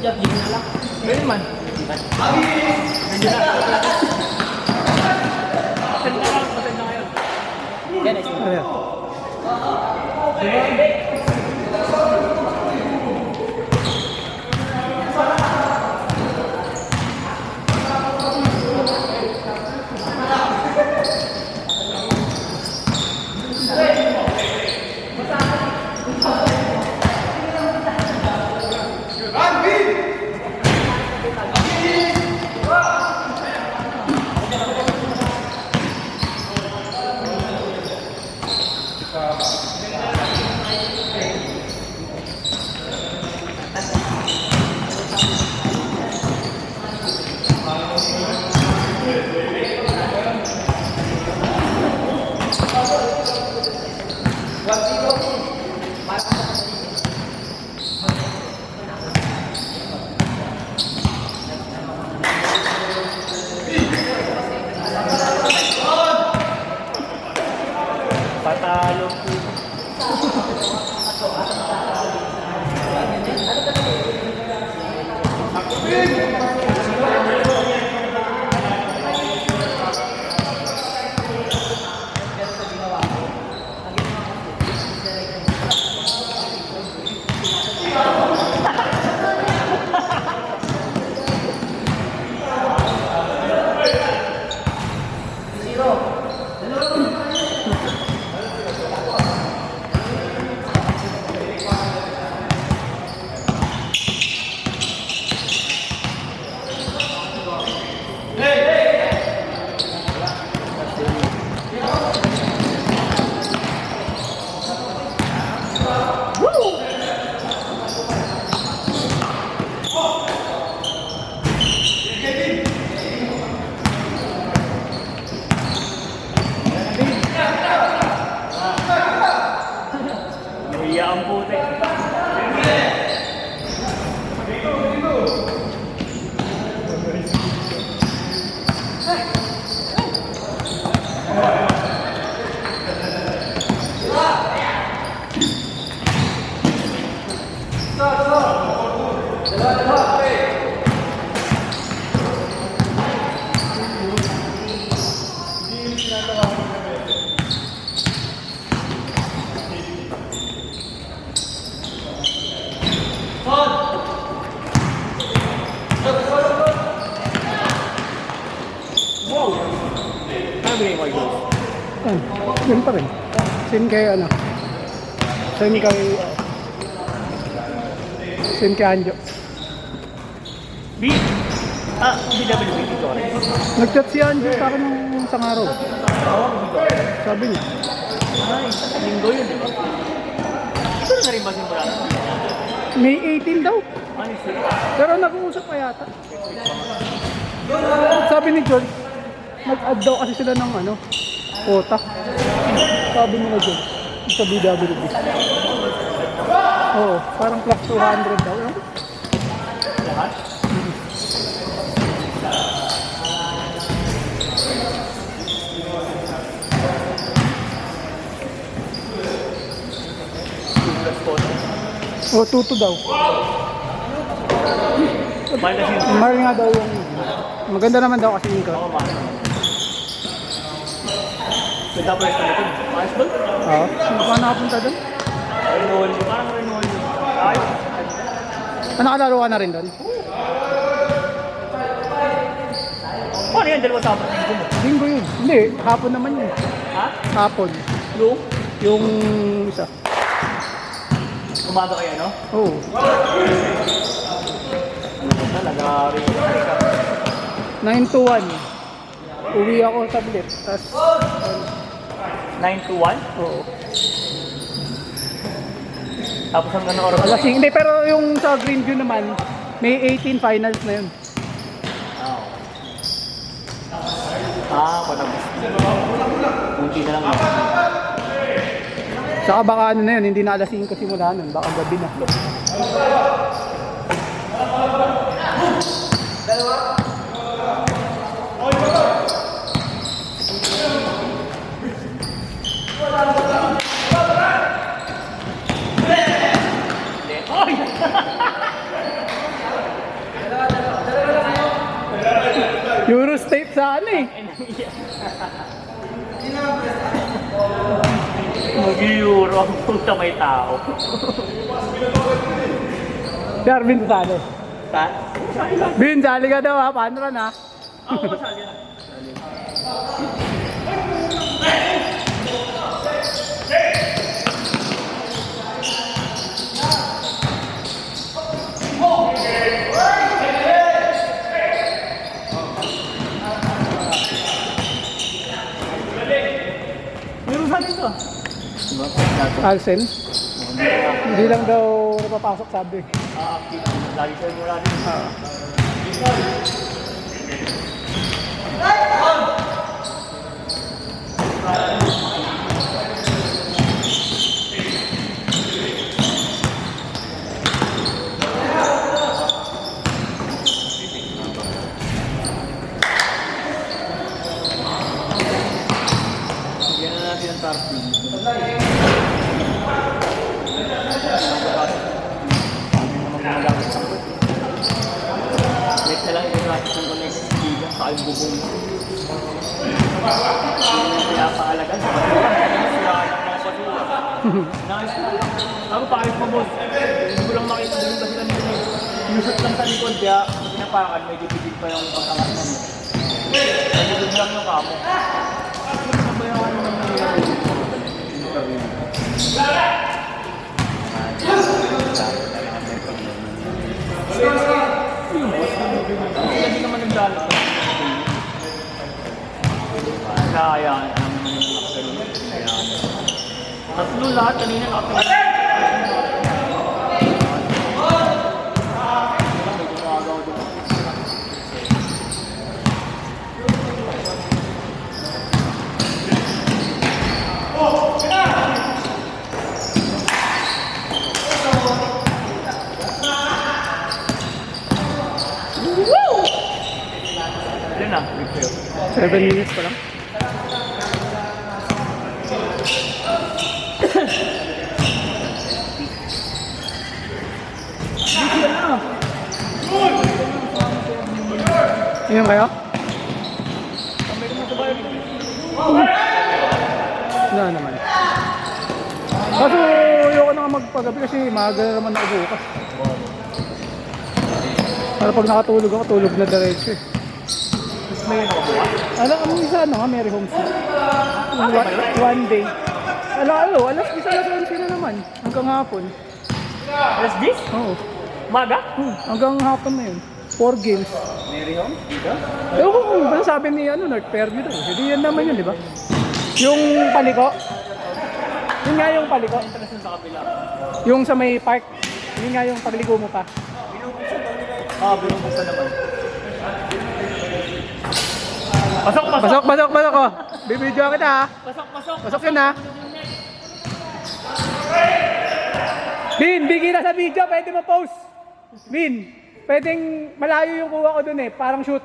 Pwede man. Medyo na. Pasend na ngayon. Yan, Ayan. Patalo. Iya ang puti. Ano bigay mo yung Yun pa rin. Same kay ano. Same kay... Same kay Anjo. B? Ah, BWB dito rin. Nag-chat si Anjo sa akin nung isang araw. Oo, dito rin. Sabi niya. Ay, linggo yun, di ba? Ito na rin ba simula? May 18 daw. Ano siya? Pero nag-uusap pa yata. Sabi ni John, nag-add daw kasi sila ng ano, quota. Sabi nila John, sa BWB. Oo, parang plus 200 daw. Lahat? O, 2-2 daw. Minus yun. Mahal nga daw yung... Maganda naman daw kasi yung Oo, mahal. Ganda pa yung talitin. Ayos ba? Oo. Saan nakapunta doon? Renewal yun. Parang renewal yun. Ayos. Nakalaro ka na rin doon? Paano yan? Dalawa sa apat linggo mo. Linggo yun. Hindi, hapon naman yun. Ha? Hapon. Yung? Yung isa. Umaga kayo, no? Oo. Talaga rin. 9 to 1. Uwi ako sa bilit. Tapos, 9 to 1? oo. Tapos hanggang na oras. Hindi, pero yung sa Greenview naman, may 18 finals na yun. Patapos. Kunti na lang. Saka baka ano na yun, hindi na alas 5 simula nun. Baka gabi na. Eurostate sa ano eh. Mag-euro ang puta may tao. Darwin sali. Ta? Bin, sali ka daw ha. Paano ran ha? Oo, sali na. Meron sa atin to. Alsen? Hindi lang daw napapasok sabi. Lagi sa'yo mula rin. Bigyan na natin ang tarpin. Net na lang yung natin ng connected liga sa yung bubong. Kaya paalagan. Nice. Ako paayos mo boss. Hindi ko lang makita din kasi kanina eh. Lusot lang sa likod kaya pinapakan medyo bigit pa yung pagkakas mo. Nagigod lang yung kamo. Nabayawan mo naman hindi naman nagdala. Kaya naman yung afternoon. Tatlo lahat kanina afternoon. May gumagaw doon. Ilan na? 7 minutes pa lang. Ayun kayo? Wala naman. Kaso ayoko na nga magpagabi kasi maaga na naman ako bukas. Para pag nakatulog ako, tulog na diretso eh. Mas may ano ka bukas? Alam mo isa ano nga, Mary Homes. One day. Alas 10 na naman. Hanggang hapon. Alas 10? Oo. Maga? Hanggang hapon na yun. 4 games. Mary Home? Dito? Ewan ko kung ano sabi ni North Fairview daw. Hindi yan naman yun, di ba? Yung paliko. Yun nga yung paliko. Interest sa kabila. Yung sa may park. Yun nga yung pagligo mo pa. Binubuksan naman. Pasok! Pasok oh. Bibidyo kita ha. Pasok! Pasok yun ha. Bin, bigyan na sa video. Pwede mo post. Bin, pwedeng malayo yung kuha ko dun eh. Parang shoot.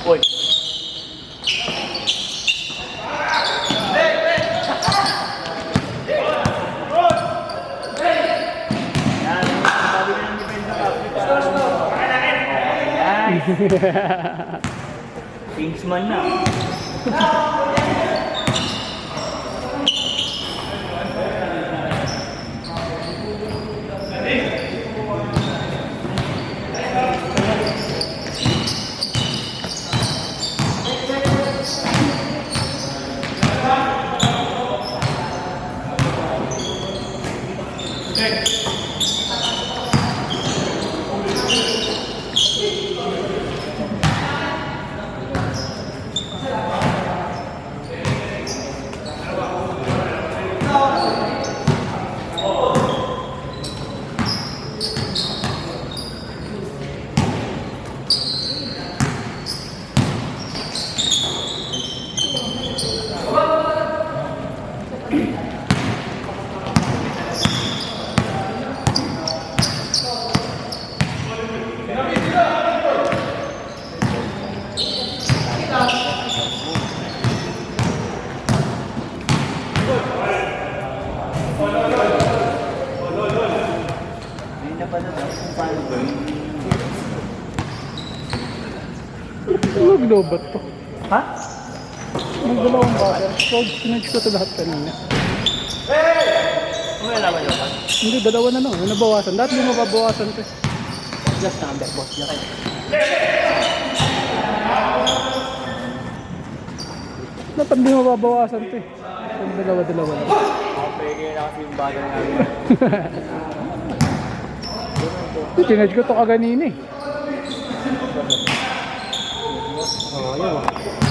Uy! Kingsman na. lobat to. Ha? May dalawang butter. So, sinadyo ko ito lahat kanina. May alaman nyo ba? Hindi, dalawa na lang. May nabawasan. Dahil may mababawasan to. Just number, boss. Yan kayo. Dapat hindi mababawasan to eh. So, dalawa-dalawa lang. Ako pwede na kasi yung bagay namin. Sinadyo ko ito kaganina eh. Oo, yun.